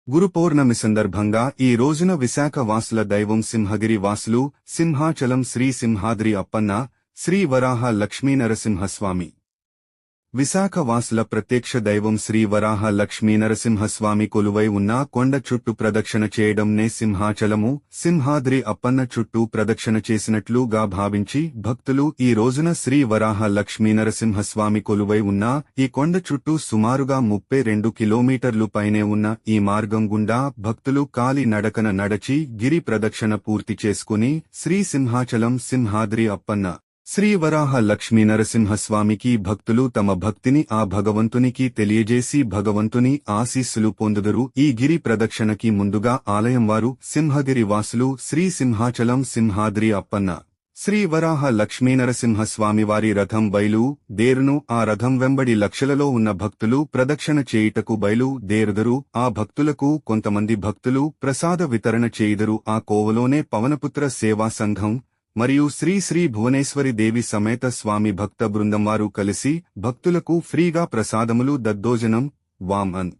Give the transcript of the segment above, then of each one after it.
గురు పౌర్ణమి సందర్భంగా ఈ రోజున విశాఖ వాసుల దైవం సింహగిరి వాసులు, సింహాచలం శ్రీ సింహాద్రి అప్పన్న, శ్రీ వరాహ లక్ష్మీనరసింహస్వామి. విశాఖ వాసుల ప్రత్యక్ష దైవం శ్రీ వరాహ లక్ష్మీనరసింహస్వామి కొలువై ఉన్న కొండ చుట్టూ ప్రదక్షిణ చేయడంనే సింహాచలము, సింహాద్రి అప్పన్న చుట్టూ ప్రదక్షిణ చేసినట్లుగా భావించి భక్తులు ఈ రోజున శ్రీ వరాహ లక్ష్మీనరసింహస్వామి కొలువై ఉన్న ఈ కొండ చుట్టూ సుమారుగా 32 కిలోమీటర్లు పైనే ఉన్న ఈ మార్గం గుండా భక్తులు కాలి నడకన నడచి గిరి ప్రదక్షిణ పూర్తి చేసుకుని శ్రీ సింహాచలం, సింహాద్రి అప్పన్న, శ్రీ వరాహ లక్ష్మీనరసింహస్వామికి భక్తులు తమ భక్తిని ఆ భగవంతునికి తెలియజేసి భగవంతుని ఆశీస్సులు పొందుదురు. ఈ గిరి ప్రదక్షిణకి ముందుగా ఆలయం వారు సింహగిరి వాసులు శ్రీ సింహాచలం, సింహాద్రి అప్పన్న, శ్రీ వరాహ లక్ష్మీనరసింహస్వామి వారి రథం బయలు దేరును ఆ రథం వెంబడి లక్షలలో ఉన్న భక్తులు ప్రదక్షిణ చేయుటకు బయలు దేరుదరు. ఆ భక్తులకు కొంతమంది భక్తులు ప్రసాద వితరణ చేయుదరు. ఆ కోవలోనే పవనపుత్ర సేవా సంఘం మరియు శ్రీ శ్రీ భువనేశ్వరి దేవి సమేత స్వామి భక్త బృందం వారు కలిసి భక్తులకు ఫ్రీగా ప్రసాదములు దద్దోజనం, వామన్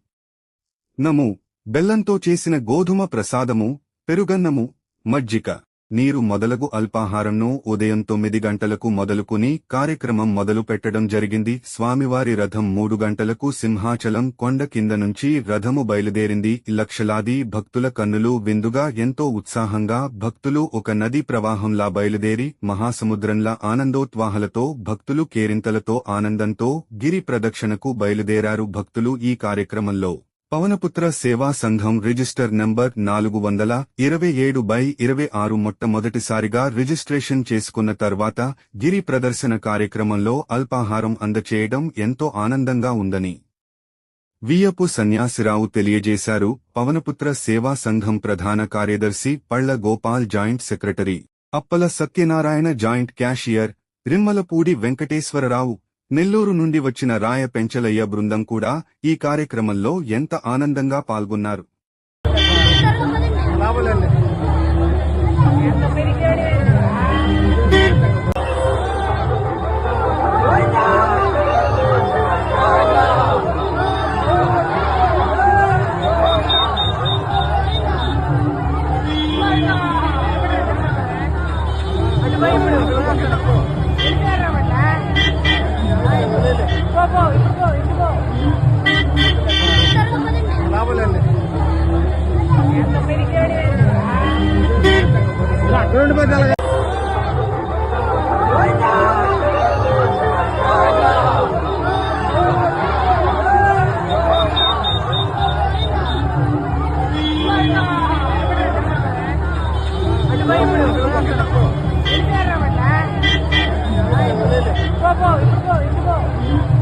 నము, బెల్లంతో చేసిన గోధుమ ప్రసాదము, పెరుగన్నము, మజ్జిక, నీరు మొదలగు అల్పాహారంను ఉదయం 9 గంటలకు మొదలుకుని కార్యక్రమం మొదలు పెట్టడం జరిగింది. స్వామివారి రథం 3 గంటలకు సింహాచలం కొండ కింద నుంచి రథము బయలుదేరింది. లక్షలాది భక్తుల కన్నులు విందుగా ఎంతో ఉత్సాహంగా భక్తులు ఒక నదీ ప్రవాహంలా బయలుదేరి మహాసముద్రంలా ఆనందోత్వాహలతో భక్తులు కేరింతలతో ఆనందంతో గిరి ప్రదక్షిణకు బయలుదేరారు. భక్తులు ఈ కార్యక్రమంలో పవనపుత్ర సేవా సంఘం రిజిస్టర్ నంబర్ 427/26 మొట్టమొదటిసారిగా రిజిస్ట్రేషన్ చేసుకున్న తర్వాత గిరి ప్రదర్శన కార్యక్రమంలో అల్పాహారం అందచేయడం ఎంతో ఆనందంగా ఉందని వియ్యపు సన్యాసిరావు తెలియజేశారు. పవనపుత్ర సేవా సంఘం ప్రధాన కార్యదర్శి Palla Gopal, joint secretary Appala Satyanarayana, joint cashier Rimmalapudi Venkateswara Rao, Nellore నుండి వచ్చిన రాయ పెంచలయ్య బృందం కూడా ఈ కార్యక్రమంలో ఎంత ఆనందంగా పాల్గొన్నారు. Go,